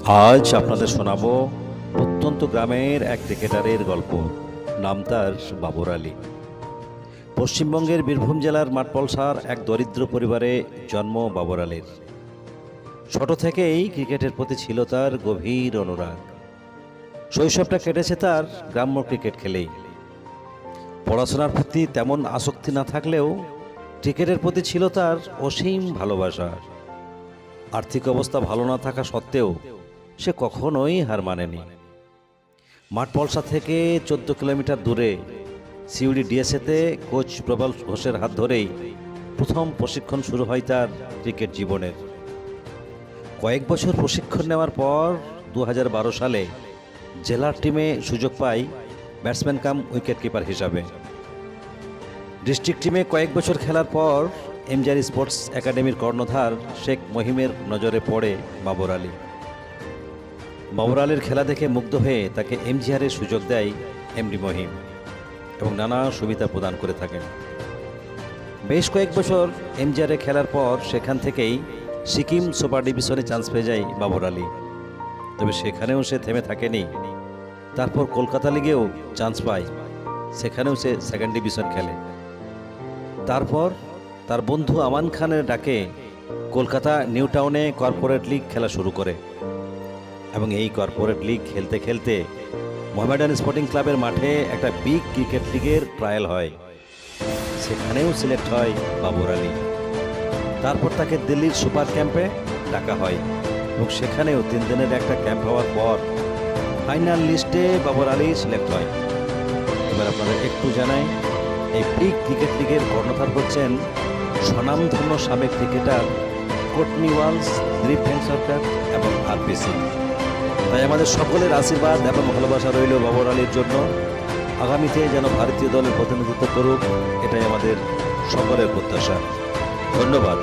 আজ আপনাদের শোনাবো প্রত্যন্ত গ্রামের এক ক্রিকেটারের গল্প। নাম তার বাবর আলী। পশ্চিমবঙ্গের বীরভূম জেলার মাঠপলসার এক দরিদ্র পরিবারে জন্ম বাবর আলীর। ছোট থেকেই ক্রিকেটের প্রতি ছিল তার গভীর অনুরাগ। শৈশবটা কেটেছে তার গ্রাম্য ক্রিকেট খেলেই। পড়াশোনার প্রতি তেমন আসক্তি না থাকলেও ক্রিকেটের প্রতি ছিল তার অসীম ভালোবাসা। আর্থিক অবস্থা ভালো না থাকা সত্ত্বেও সে কখনোই হার মানেনি। মাঠপলসা থেকে 14 কিলোমিটার দূরে সিউড়ি ডিএসএতে কোচ প্রবল ঘোষের হাত ধরেই প্রথম প্রশিক্ষণ শুরু হয় তার ক্রিকেট জীবনের। কয়েক বছর প্রশিক্ষণ নেওয়ার পর 2012 সালে জেলার টিমে সুযোগ পায় ব্যাটসম্যান কাম উইকেট কিপার হিসাবে। ডিস্ট্রিক্ট টিমে কয়েক বছর খেলার পর এমজিআর স্পোর্টস একাডেমির কর্ণধার শেখ মহিমের নজরে পড়ে বাবর আলী। বাবর আলীর খেলা দেখে মুগ্ধ হয়ে তাকে এমজিআরের সুযোগ দেয় এমডি মহিম এবং নানা সুবিধা প্রদান করে থাকেন। বেশ কয়েক বছর এমজিআরে খেলার পর সেখান থেকেই সিকিম সুপার ডিভিশনে চান্স পেয়ে যায় বাবর আলী। তবে সেখানেও সে থেমে থাকেনি। তারপর কলকাতা লিগেও চান্স পায়, সেখানেও সে সেকেন্ড ডিভিশন খেলে। তারপর তার বন্ধু আমান খানের ডাকে কলকাতা নিউ টাউনে কর্পোরেট লিগ খেলা শুরু করে এবং এই কর্পোরেট লিগ খেলতে খেলতে মোহামেডান স্পোর্টিং ক্লাবের মাঠে একটা বিগ ক্রিকেট লিগের ট্রায়াল হয়। সেখানেও সিলেক্ট হয় বাবর আলী। তারপর তাকে দিল্লির সুপার ক্যাম্পে ডাকা হয় এবং সেখানেও 3 দিনের একটা ক্যাম্প হওয়ার পর ফাইনাল লিস্টে বাবর আলী সিলেক্ট হয়। এবার আপনাদের একটু জানাই, এই বিগ ক্রিকেট লিগের কর্ণধার হচ্ছেন স্বনামধন্য সাবেক ক্রিকেটার কোটনি ওয়ালস, দিলীপ ভেঙ্কসরকার এবং আরপি সিং। তাই আমাদের সকলের আশীর্বাদ এবং ভালোবাসা রইল বাবর আলীর জন্য। আগামীতে যেন ভারতীয় দলের প্রতিনিধিত্ব করুক, এটাই আমাদের সকলের প্রত্যাশা। ধন্যবাদ।